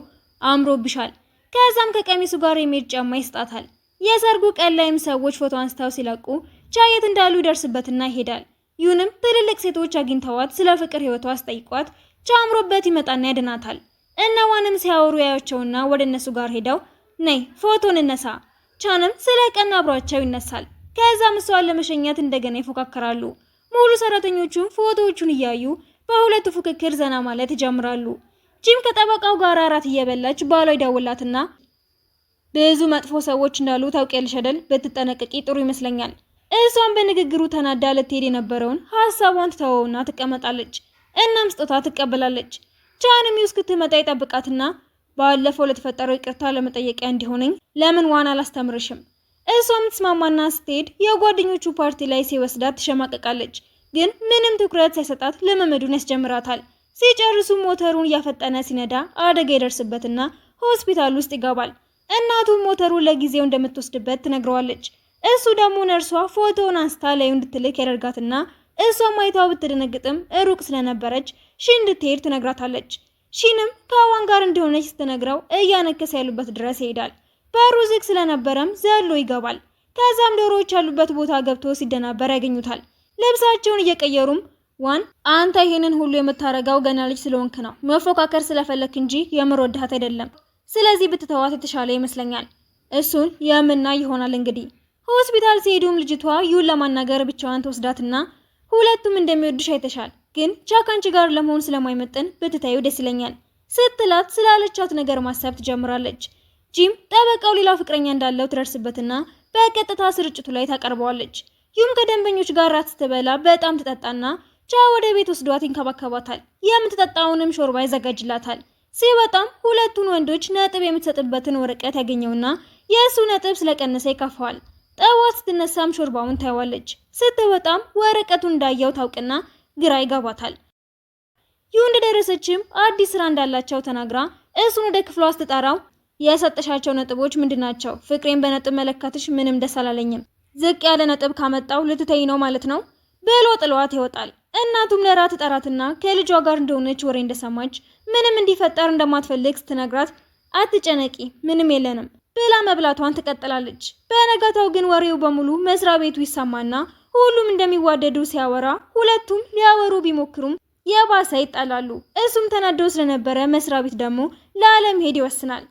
አምሮብሻል። ከዛም ከቀሚሱ ጋር የሚሄድ ጫማ ይስጣታል። የሰርጉ ቀን ላይም ሰዎች ፎቶ አንስተው ሲለቁ ቻ የት እንዳሉ ይደርስበትና ይሄዳል። ዩንም ትልልቅ ሴቶች አግኝተዋት ስለ ፍቅር ህይወቷ አስጠይቋት ቻ አምሮበት ይመጣና ያድናታል። እነዋንም ሲያወሩ ያያቸውና ወደ እነሱ ጋር ሄደው ነይ ፎቶን እነሳ። ቻንም ስለ ቀን አብሯቸው ይነሳል። ከዛም እሷን ለመሸኘት እንደገና ይፎካከራሉ። ሙሉ ሰራተኞቹም ፎቶዎቹን እያዩ በሁለቱ ፉክክር ዘና ማለት ይጀምራሉ። ጂም ከጠበቃው ጋር አራት እየበላች ባሏ ይደውላትና ብዙ መጥፎ ሰዎች እንዳሉ ታውቂያለሽ አይደል? ብትጠነቀቂ ጥሩ ይመስለኛል። እሷም በንግግሩ ተናዳ ልትሄድ የነበረውን ሐሳቧን ትተወውና ትቀመጣለች። እናም ስጦታ ትቀበላለች። ቻንም እስክትመጣ ይጠብቃትና ባለፈው ለተፈጠረው ይቅርታ ለመጠየቂያ እንዲሆነኝ ለምን ዋን አላስተምርሽም? እሷም ትስማማና ስትሄድ የጓደኞቹ ፓርቲ ላይ ሲወስዳት ትሸማቀቃለች። ግን ምንም ትኩረት ሳይሰጣት ልምምዱን ያስጀምራታል። ሲጨርሱ ሞተሩን እያፈጠነ ሲነዳ አደጋ ይደርስበትና ሆስፒታል ውስጥ ይገባል። እናቱ ሞተሩን ለጊዜው እንደምትወስድበት ትነግረዋለች። እሱ ደግሞ ነርሷ ፎቶውን አንስታ ላዩ እንድትልክ ያደርጋትና እሷም አይታው ብትደነግጥም ሩቅ ስለነበረች ሺ እንድትሄድ ትነግራታለች። ሺንም ከአዋን ጋር እንደሆነች ስትነግረው እያነከሰ ያሉበት ድረስ ይሄዳል። በሩ ዝግ ስለነበረም ዘሎ ይገባል። ከዛም ዶሮዎች ያሉበት ቦታ ገብቶ ሲደናበር ያገኙታል። ልብሳቸውን እየቀየሩም ዋን አንተ ይሄንን ሁሉ የምታረጋው ገና ልጅ ስለሆንክ ነው፣ መፎካከር ስለፈለክ እንጂ የምር ወድሃት አይደለም። ስለዚህ ብትተዋት የተሻለ ይመስለኛል። እሱን የምናይ ይሆናል። እንግዲህ ሆስፒታል ሲሄዱም ልጅቷ ዩን ለማናገር ብቻዋን ተወስዳትና ሁለቱም እንደሚወድሽ አይተሻል፣ ግን ቻካንቺ ጋር ለመሆን ስለማይመጥን ብትታዩ ደስ ይለኛል ስትላት ስላለቻት ነገር ማሰብ ትጀምራለች። ጂም ጠበቃው ሌላ ፍቅረኛ እንዳለው ትደርስበትና በቀጥታ ስርጭቱ ላይ ታቀርበዋለች። ዩም ከደንበኞች ጋር ራት ስትበላ በጣም ትጠጣና ቻ ወደ ቤት ወስዷት ይንከባከባታል። የምትጠጣውንም ሾርባ ያዘጋጅላታል። ሲወጣም ሁለቱን ወንዶች ነጥብ የምትሰጥበትን ወረቀት ያገኘውና የእሱ ነጥብ ስለቀነሰ ይከፋዋል። ጠዋት ስትነሳም ሾርባውን ታይዋለች። ስትወጣም ወረቀቱን እንዳየው ታውቅና ግራ ይገባታል። ዩ እንደደረሰችም አዲስ ስራ እንዳላቸው ተናግራ እሱን ወደ ክፍሏ ስትጠራው የሰጠሻቸው ነጥቦች ምንድናቸው? ፍቅሬን በነጥብ መለካትሽ ምንም ደስ አላለኝም። ዝቅ ያለ ነጥብ ካመጣው ልትተይ ነው ማለት ነው ብሎ ጥሏት ይወጣል። እናቱም ለራት ጠራትና ከልጇ ጋር እንደሆነች ወሬ እንደሰማች ምንም እንዲፈጠር እንደማትፈልግ ስትነግራት አትጨነቂ ምንም የለንም ብላ መብላቷን ትቀጥላለች። በነጋታው ግን ወሬው በሙሉ መስሪያ ቤቱ ይሰማና ሁሉም እንደሚዋደዱ ሲያወራ ሁለቱም ሊያወሩ ቢሞክሩም የባሰ ይጣላሉ። እሱም ተናደው ስለነበረ መስሪያ ቤት ደግሞ ለአለመሄድ ይወስናል።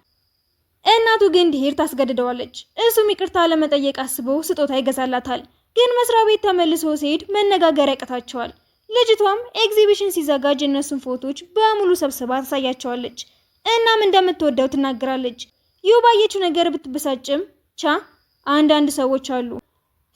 እናቱ ግን እንዲሄድ ታስገድደዋለች። እሱም ይቅርታ ለመጠየቅ አስቦ ስጦታ ይገዛላታል። ግን መስሪያ ቤት ተመልሶ ሲሄድ መነጋገር ያቀታቸዋል። ልጅቷም ኤግዚቢሽን ሲዘጋጅ እነሱን ፎቶዎች በሙሉ ሰብስባ ታሳያቸዋለች። እናም እንደምትወደው ትናገራለች። ዩ ባየችው ነገር ብትበሳጭም ቻ አንዳንድ ሰዎች አሉ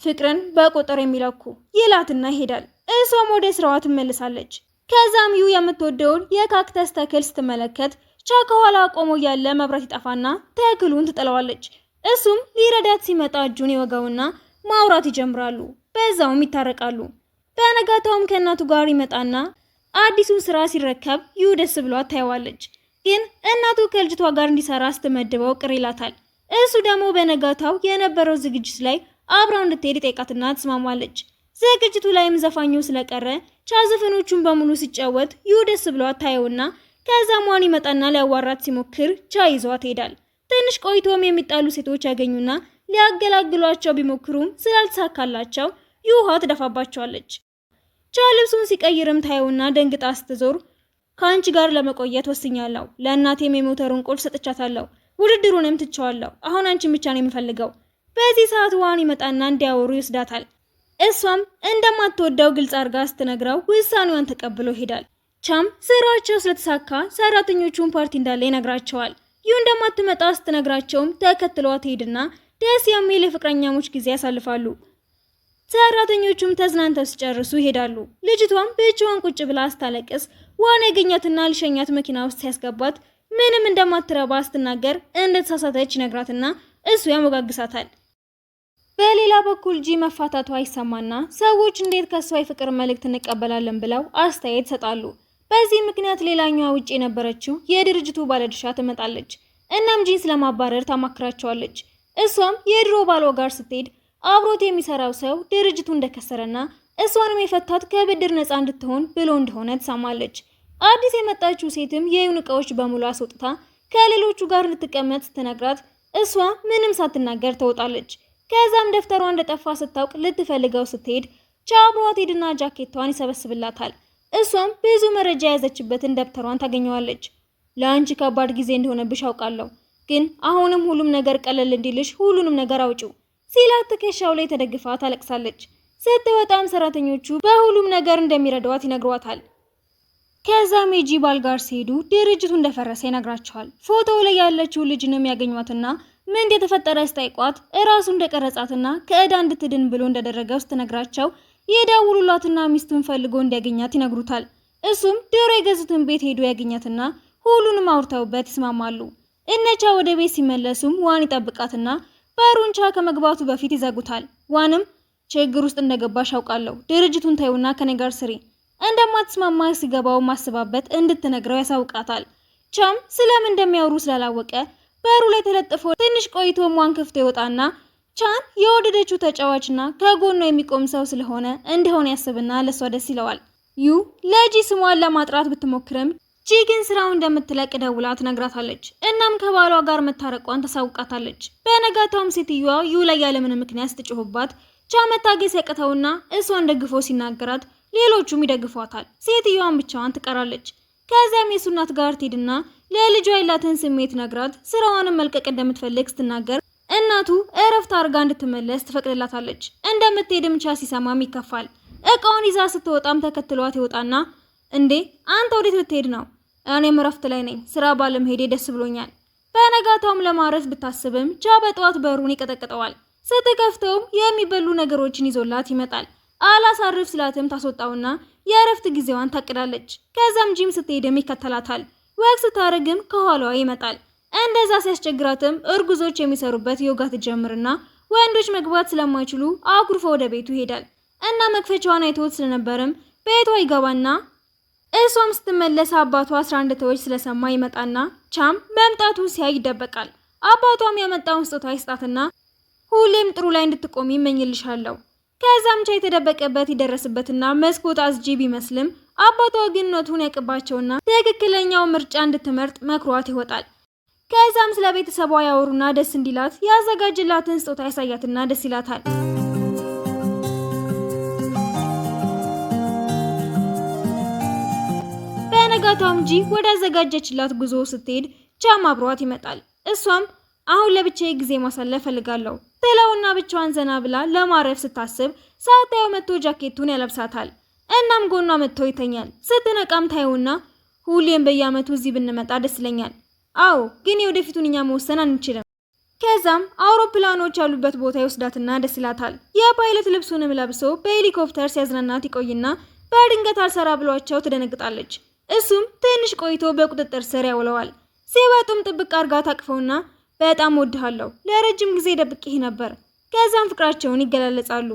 ፍቅርን በቁጥር የሚለኩ ይላትና ይሄዳል። እሷም ወደ ስራዋ ትመልሳለች። ከዛም ዩ የምትወደውን የካክተስ ተክል ስትመለከት ቻ ከኋላ ቆሞ ያለ መብራት ይጠፋና ተክሉን ትጥለዋለች። እሱም ሊረዳት ሲመጣ እጁን ይወጋውና ማውራት ይጀምራሉ። በዛውም ይታረቃሉ። በነጋታውም ከእናቱ ጋር ይመጣና አዲሱን ስራ ሲረከብ ዩ ደስ ብሏት ታየዋለች። ግን እናቱ ከልጅቷ ጋር እንዲሰራ ስትመድበው ቅር ይላታል። እሱ ደግሞ በነጋታው የነበረው ዝግጅት ላይ አብራው እንድትሄድ ጠይቃትና ትስማማለች። ዝግጅቱ ላይም ዘፋኙ ስለቀረ ቻ ዘፈኖቹን በሙሉ ሲጫወት ዩ ደስ ብሏት ታየውና ከዛም ዋን ይመጣና ሊያዋራት ሲሞክር ቻ ይዟት ይሄዳል። ትንሽ ቆይቶም የሚጣሉ ሴቶች ያገኙና ሊያገላግሏቸው ቢሞክሩም ስላልተሳካላቸው ውሃ ትደፋባቸዋለች። ቻ ልብሱን ሲቀይርም ታየውና ደንግጣ ስትዞር ከአንቺ ጋር ለመቆየት ወስኛለሁ። ለእናቴም የሞተሩን ቁልፍ ሰጥቻታለሁ። ውድድሩንም ትቸዋለሁ። አሁን አንቺን ብቻ ነው የምፈልገው። በዚህ ሰዓት ዋን ይመጣና እንዲያወሩ ይወስዳታል። እሷም እንደማትወደው ግልጽ አድርጋ ስትነግረው ውሳኔዋን ተቀብሎ ይሄዳል። ቻም ስራቸው ስለተሳካ ሰራተኞቹን ፓርቲ እንዳለ ይነግራቸዋል። ዩ እንደማትመጣ ስትነግራቸውም ተከትሏት ሄድና ደስ የሚል የፍቅረኛሞች ጊዜ ያሳልፋሉ። ሰራተኞቹም ተዝናንተው ሲጨርሱ ይሄዳሉ። ልጅቷም ብቻዋን ቁጭ ብላ ስታለቅስ ዋን ያገኛትና ልሸኛት መኪና ውስጥ ሲያስገባት ምንም እንደማትረባ ስትናገር እንደተሳሳተች ይነግራትና እሱ ያሞጋግሳታል። በሌላ በኩል ጂ መፋታቷ ይሰማና ሰዎች እንዴት ከሷ የፍቅር መልእክት እንቀበላለን ብለው አስተያየት ይሰጣሉ። በዚህ ምክንያት ሌላኛዋ ውጪ የነበረችው የድርጅቱ ባለድርሻ ትመጣለች። እናም ጂን ስለማባረር ታማክራቸዋለች። እሷም የድሮ ባሏ ጋር ስትሄድ አብሮት የሚሰራው ሰው ድርጅቱ እንደከሰረና እሷንም የፈታት ከብድር ነፃ እንድትሆን ብሎ እንደሆነ ትሰማለች። አዲስ የመጣችው ሴትም የዩን እቃዎች በሙሉ አስወጥታ ከሌሎቹ ጋር እንድትቀመጥ ስትነግራት እሷ ምንም ሳትናገር ተወጣለች። ከዛም ደፍተሯ እንደጠፋ ስታውቅ ልትፈልገው ስትሄድ ቻብሯት ሄድና ጃኬቷን ይሰበስብላታል። እሷም ብዙ መረጃ የያዘችበትን ደብተሯን ታገኘዋለች። ለአንቺ ከባድ ጊዜ እንደሆነብሽ አውቃለሁ፣ ግን አሁንም ሁሉም ነገር ቀለል እንዲልሽ ሁሉንም ነገር አውጪው ሲላት ትከሻው ላይ ተደግፋ ታለቅሳለች። ስትወጣም ሰራተኞቹ በሁሉም ነገር እንደሚረዷት ይነግሯታል። ከዛም የጂ ባል ጋር ሲሄዱ ድርጅቱ እንደፈረሰ ይነግራቸዋል። ፎቶው ላይ ያለችው ልጅንም ያገኟትና ምን እንደተፈጠረ ስጠይቋት እራሱ እንደቀረጻትና ከእዳ እንድትድን ብሎ እንዳደረገው ስትነግራቸው የደውሉላትና ሚስቱን ፈልጎ እንዲያገኛት ይነግሩታል። እሱም ድሮ የገዙትን ቤት ሄዶ ያገኛትና ሁሉንም አውርተውበት ይስማማሉ። እነቻ ወደ ቤት ሲመለሱም ዋን ይጠብቃትና በሩንቻ ከመግባቱ በፊት ይዘጉታል። ዋንም ችግር ውስጥ እንደገባሽ አውቃለሁ። ድርጅቱን ታዩና ከኔ ጋር ስሪ። እንደማትስማማ ሲገባው ማስባበት እንድትነግረው ያሳውቃታል። ቻም ስለምን እንደሚያወሩ ስላላወቀ በሩ ላይ ተለጥፎ ትንሽ ቆይቶ ሟን ከፍቶ ይወጣና ቻን የወደደችው ተጫዋችና ከጎኗ የሚቆም ሰው ስለሆነ እንደሆነ ያስብና ለሷ ደስ ይለዋል። ዩ ለጂ ስሟን ለማጥራት ብትሞክርም ጂ ግን ስራውን እንደምትለቅ ደውላ ትነግራታለች። እናም ከባሏ ጋር መታረቋን ታሳውቃታለች። በነጋታውም ሴትዮዋ ዩ ላይ ያለምንም ምክንያት ስትጮህባት ቻ መታገስ ያቅተውና እሷን ደግፎ ሲናገራት ሌሎቹም ይደግፏታል። ሴትዮዋን ብቻዋን ትቀራለች። ከዚያም የሱ እናት ጋር ትሄድና ለልጇ ያላትን ስሜት ነግራት ስራዋንም መልቀቅ እንደምትፈልግ ስትናገር እናቱ እረፍት አድርጋ እንድትመለስ ትፈቅድላታለች። እንደምትሄድም ቻ ሲሰማም ይከፋል። እቃውን ይዛ ስትወጣም ተከትሏት ይወጣና እንዴ አንተ ወዴት ልትሄድ ነው? እኔም እረፍት ላይ ነኝ። ስራ ባለመሄዴ ደስ ብሎኛል። በነጋታውም ለማረፍ ብታስብም ቻ በጠዋት በሩን ይቀጠቅጠዋል። ስትከፍተውም የሚበሉ ነገሮችን ይዞላት ይመጣል። አላሳርፍ ስላትም ታስወጣውና የእረፍት ጊዜዋን ታቅዳለች። ከዛም ጂም ስትሄድም ይከተላታል። ወግ ስታረግም ከኋላዋ ይመጣል። እንደዛ ሲያስቸግራትም እርጉዞች የሚሰሩበት ዮጋ ትጀምርና ወንዶች መግባት ስለማይችሉ አኩርፎ ወደ ቤቱ ይሄዳል። እና መክፈቻዋን አይቶት ስለነበርም ቤቷ ይገባና እሷም ስትመለስ አባቷ 11 ተወች ስለሰማ ይመጣና ቻም መምጣቱ ሲያይ ይደበቃል። አባቷም ያመጣውን ስጦታ ይስጣትና ሁሌም ጥሩ ላይ እንድትቆሚ ይመኝልሻለሁ። ከዛም ቻ የተደበቀበት ይደረስበትና መስኮት አዝጂ ቢመስልም አባቷ ግን ኖቱን ያቅባቸውና ትክክለኛው ምርጫ እንድትመርጥ መክሯት ይወጣል። ከዛም ስለ ቤተሰቧ ያወሩና ደስ እንዲላት ያዘጋጅላትን ስጦታ ያሳያትና ደስ ይላታል። በነጋታውም ጂ ወደ አዘጋጀችላት ጉዞ ስትሄድ ቻም አብሯት ይመጣል። እሷም አሁን ለብቻዬ ጊዜ ማሳለፍ ፈልጋለሁ ትለውና ብቻዋን ዘና ብላ ለማረፍ ስታስብ ሳታየው መጥቶ ጃኬቱን ያለብሳታል። እናም ጎኗ መጥቶ ይተኛል። ስትነቃም ታየውና ሁሌም በየአመቱ እዚህ ብንመጣ ደስ ይለኛል። አዎ ግን የወደፊቱን እኛ መወሰን አንችልም። ከዛም አውሮፕላኖች ያሉበት ቦታ ይወስዳትና ደስ ይላታል። የፓይለት ልብሱንም ለብሶ በሄሊኮፕተር ሲያዝናናት ይቆይና በድንገት አልሰራ ብሏቸው ትደነግጣለች። እሱም ትንሽ ቆይቶ በቁጥጥር ስር ያውለዋል። ሲወጡም ጥብቅ አርጋ ታቅፈውና በጣም ወድሃለሁ፣ ለረጅም ጊዜ ደብቄህ ነበር። ከዛም ፍቅራቸውን ይገላለጻሉ።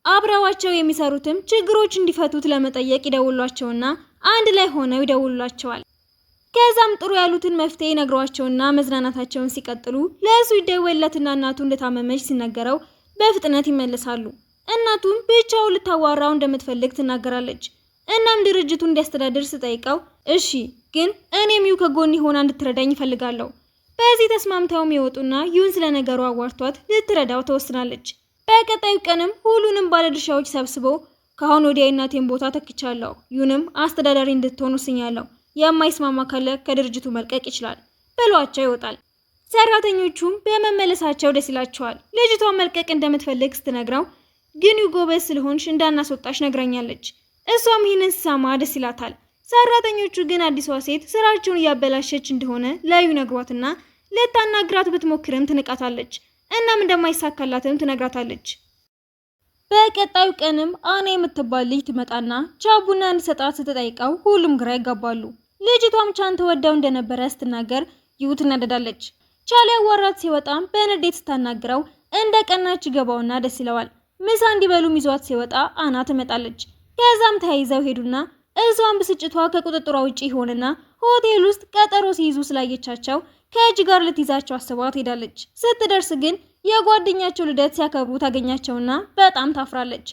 አብረዋቸው የሚሰሩትም ችግሮች እንዲፈቱት ለመጠየቅ ይደውሏቸውና አንድ ላይ ሆነው ይደውሏቸዋል። ከዛም ጥሩ ያሉትን መፍትሄ ነግሯቸውና መዝናናታቸውን ሲቀጥሉ ለእሱ ይደወለትና እናቱ እንደታመመች ሲነገረው በፍጥነት ይመለሳሉ። እናቱም ብቻው ልታዋራው እንደምትፈልግ ትናገራለች። እናም ድርጅቱ እንዲያስተዳድር ስጠይቀው እሺ ግን እኔም ዩ ከጎን ሆና እንድትረዳኝ ይፈልጋለሁ። በዚህ ተስማምተውም ይወጡና ዩን ስለ ነገሩ አዋርቷት ልትረዳው ተወስናለች። በቀጣዩ ቀንም ሁሉንም ባለድርሻዎች ሰብስቦ ከአሁን ወዲያ የእናቴን ቦታ ተክቻለሁ፣ ዩንም አስተዳዳሪ እንድትሆን ወስኛለሁ፣ የማይስማማ ካለ ከድርጅቱ መልቀቅ ይችላል ብሏቸው ይወጣል። ሰራተኞቹም በመመለሳቸው ደስ ይላቸዋል። ልጅቷን መልቀቅ እንደምትፈልግ ስትነግረው ግን ዩ ጎበዝ ስለሆንሽ እንዳናስወጣሽ ነግራኛለች። እሷም ይህንን ስሰማ ደስ ይላታል። ሰራተኞቹ ግን አዲሷ ሴት ስራቸውን እያበላሸች እንደሆነ ለዩ ነግሯትና ልታናግራት ብትሞክርም ትንቃታለች። እናም እንደማይሳካላትም ትነግራታለች። በቀጣዩ ቀንም አና የምትባል ልጅ ትመጣና ቻው ቡና እንዲሰጣት ስትጠይቀው ሁሉም ግራ ይጋባሉ። ልጅቷም ቻን ተወዳው እንደነበረ ስትናገር ዩ ትናደዳለች። ቻ ሊያዋራት ሲወጣም በንዴት ስታናግረው እንደ ቀናች ይገባውና ደስ ይለዋል። ምሳ እንዲበሉም ይዟት ሲወጣ አና ትመጣለች። ከዛም ተያይዘው ሄዱና እሷም ብስጭቷ ከቁጥጥሯ ውጪ ሆነና ሆቴል ውስጥ ቀጠሮ ሲይዙ ስላየቻቸው ከእጅ ጋር ልትይዛቸው አስባ ትሄዳለች። ስትደርስ ግን የጓደኛቸው ልደት ሲያከብሩ ታገኛቸውና በጣም ታፍራለች።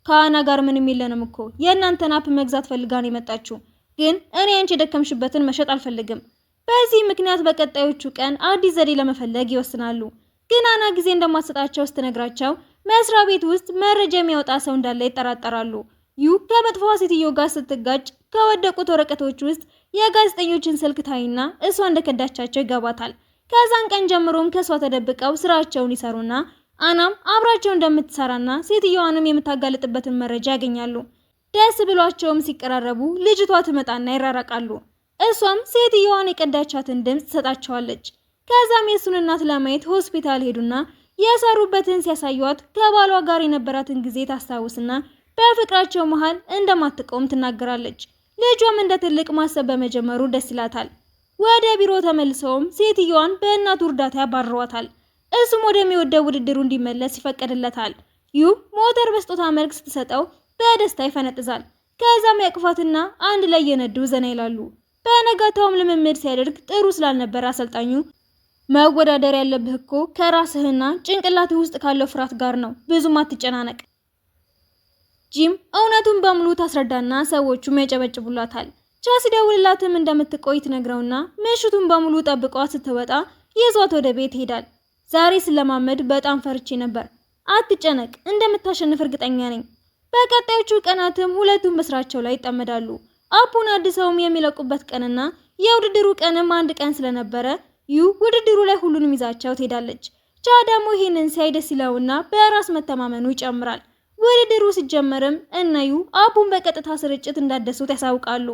ከአና ጋር ምንም የለንም እኮ የእናንተን አፕ መግዛት ፈልጋን የመጣችው፣ ግን እኔ አንቺ የደከምሽበትን መሸጥ አልፈልግም። በዚህ ምክንያት በቀጣዮቹ ቀን አዲስ ዘዴ ለመፈለግ ይወስናሉ። ግን አና ጊዜ እንደማትሰጣቸው ስትነግራቸው መስሪያ ቤት ውስጥ መረጃ የሚያወጣ ሰው እንዳለ ይጠራጠራሉ። ዩ ከመጥፎ ሴትዮ ጋር ስትጋጭ ከወደቁት ወረቀቶች ውስጥ የጋዜጠኞችን ስልክ ታይና እሷ እንደከዳቻቸው ይገባታል። ከዛን ቀን ጀምሮም ከሷ ተደብቀው ስራቸውን ይሰሩና አናም አብራቸው እንደምትሰራና ሴትዮዋንም የምታጋልጥበትን መረጃ ያገኛሉ። ደስ ብሏቸውም ሲቀራረቡ ልጅቷ ትመጣና ይራራቃሉ። እሷም ሴትዮዋን የቀዳቻትን ድምጽ ትሰጣቸዋለች። ከዛም የሱን እናት ለማየት ሆስፒታል ሄዱና የሰሩበትን ሲያሳዩት ከባሏ ጋር የነበራትን ጊዜ ታስታውስና በፍቅራቸው መሃል እንደማትቆም ትናገራለች። ልጇም እንደ ትልቅ ማሰብ በመጀመሩ ደስ ይላታል። ወደ ቢሮ ተመልሰውም ሴትዮዋን በእናቱ እርዳታ ያባርሯታል። እሱም ወደሚወደው ውድድሩ እንዲመለስ ይፈቀድለታል። ዩ ሞተር በስጦታ መልክ ስትሰጠው በደስታ ይፈነጥዛል። ከዛም ያቅፋትና አንድ ላይ የነዱ ዘና ይላሉ። በነጋታውም ልምምድ ሲያደርግ ጥሩ ስላልነበረ አሰልጣኙ መወዳደር ያለብህ እኮ ከራስህና ጭንቅላትህ ውስጥ ካለው ፍርሃት ጋር ነው፣ ብዙም አትጨናነቅ። ጂም እውነቱን በሙሉ ታስረዳና ሰዎቹም ያጨበጭቡላታል። ቻ ሲደውልላትም እንደምትቆይ ትነግረውና ምሽቱን በሙሉ ጠብቋት ስትወጣ ይዟት ወደ ቤት ይሄዳል። ዛሬ ስለማመድ በጣም ፈርቼ ነበር፣ አትጨነቅ፣ እንደምታሸንፍ እርግጠኛ ነኝ። በቀጣዮቹ ቀናትም ሁለቱም በስራቸው ላይ ይጠመዳሉ። አፑን አድሰውም የሚለቁበት ቀንና የውድድሩ ቀንም አንድ ቀን ስለነበረ ዩ ውድድሩ ላይ ሁሉንም ይዛቸው ትሄዳለች። ቻ ደግሞ ይህንን ሲያይ ደስ ይለውና በራስ መተማመኑ ይጨምራል። ውድድሩ ሲጀመርም እነ ዩ አፑን በቀጥታ ስርጭት እንዳደሱት ያሳውቃሉ።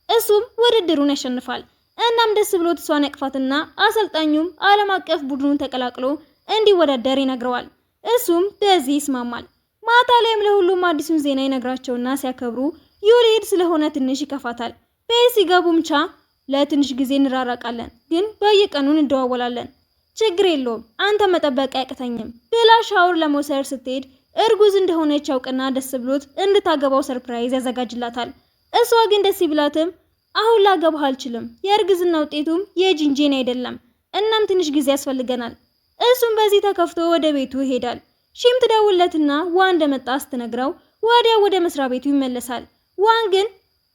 እሱም ውድድሩን ያሸንፋል። እናም ደስ ብሎት እሷን ያቅፋትና አሰልጣኙም ዓለም አቀፍ ቡድኑን ተቀላቅሎ እንዲወዳደር ይነግረዋል። እሱም በዚህ ይስማማል። ማታ ላይም ለሁሉም አዲሱን ዜና ይነግራቸውና ሲያከብሩ ዩ ሊሄድ ስለሆነ ትንሽ ይከፋታል። ቤት ሲገቡም ቻ ለትንሽ ጊዜ እንራራቃለን፣ ግን በየቀኑ እንደዋወላለን። ችግር የለውም፣ አንተ መጠበቅ አያቅተኝም ብላ ሻወር ለመውሰድ ስትሄድ እርጉዝ እንደሆነች ያውቅና ደስ ብሎት እንድታገባው ሰርፕራይዝ ያዘጋጅላታል። እሷ ግን ደስ ይብላትም አሁን ላገባህ አልችልም፣ የእርግዝና ውጤቱም የጂንጂን አይደለም፣ እናም ትንሽ ጊዜ ያስፈልገናል። እሱም በዚህ ተከፍቶ ወደ ቤቱ ይሄዳል። ሺም ትደውለትና ዋን እንደመጣ ስትነግረው ወዲያው ወደ መስሪያ ቤቱ ይመለሳል። ዋን ግን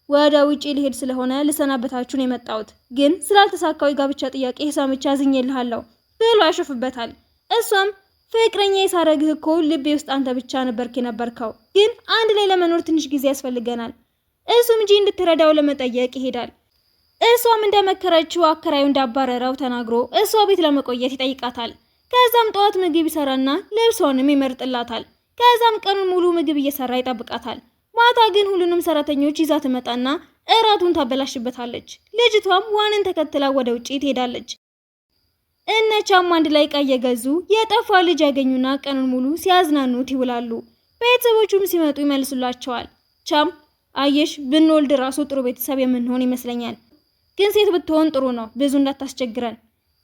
ወደ ውጪ ሊሄድ ስለሆነ ልሰናበታችሁን የመጣሁት ግን ስላልተሳካው የጋብቻ ጥያቄ ሰምቼ አዝኜልሃለሁ ብሎ ያሾፍበታል። እሷም ፍቅረኛ የሳረግህ እኮ ልቤ ውስጥ አንተ ብቻ ነበርክ የነበርከው፣ ግን አንድ ላይ ለመኖር ትንሽ ጊዜ ያስፈልገናል። እሱም ጂ እንድትረዳው ለመጠየቅ ይሄዳል። እሷም እንደመከረችው አከራዩ እንዳባረረው ተናግሮ እሷ ቤት ለመቆየት ይጠይቃታል። ከዛም ጠዋት ምግብ ይሰራና ልብሷንም ይመርጥላታል። ከዛም ቀኑን ሙሉ ምግብ እየሰራ ይጠብቃታል። ማታ ግን ሁሉንም ሰራተኞች ይዛ ትመጣና እራቱን ታበላሽበታለች። ልጅቷም ዋንን ተከትላ ወደ ውጪ ትሄዳለች። እነቻም አንድ ላይ ዕቃ እየገዙ የጠፋ ልጅ ያገኙና ቀኑን ሙሉ ሲያዝናኑት ይውላሉ። ቤተሰቦቹም ሲመጡ ይመልሱላቸዋል። ቻም አየሽ ብንወልድ ራሱ ጥሩ ቤተሰብ የምንሆን ይመስለኛል፣ ግን ሴት ብትሆን ጥሩ ነው፣ ብዙ እንዳታስቸግረን።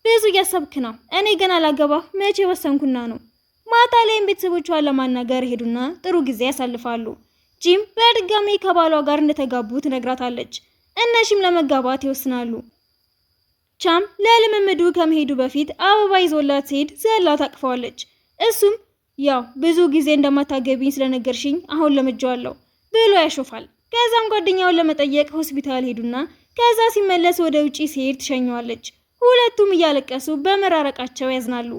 ብዙ እያሰብክ ነው፣ እኔ ገና ላገባህ መቼ ወሰንኩና ነው። ማታ ላይም ቤተሰቦቿን ለማናገር ሄዱና ጥሩ ጊዜ ያሳልፋሉ። ጂም በድጋሚ ከባሏ ጋር እንደተጋቡ ትነግራታለች። እነሺም ለመጋባት ይወስናሉ። ቻም ለልምምዱ ከመሄዱ በፊት አበባ ይዞላት ሲሄድ ዘላ ታቅፈዋለች። እሱም ያው ብዙ ጊዜ እንደማታገቢኝ ስለነገርሽኝ አሁን ለምጄዋለሁ ብሎ ያሾፋል። ከዛም ጓደኛውን ለመጠየቅ ሆስፒታል ሄዱና ከዛ ሲመለስ ወደ ውጪ ሲሄድ ትሸኘዋለች። ሁለቱም እያለቀሱ በመራረቃቸው ያዝናሉ።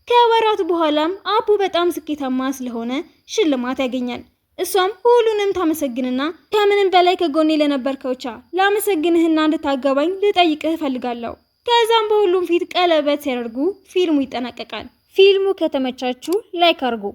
ከወራት በኋላም አፑ በጣም ስኬታማ ስለሆነ ሽልማት ያገኛል። እሷም ሁሉንም ታመሰግንና ከምንም በላይ ከጎኔ ለነበርከው ቻ ላመሰግንህና እንድታገባኝ ልጠይቅህ እፈልጋለሁ። ከዛም በሁሉም ፊት ቀለበት ሲያደርጉ ፊልሙ ይጠናቀቃል። ፊልሙ ከተመቻችሁ ላይክ አድርጉ።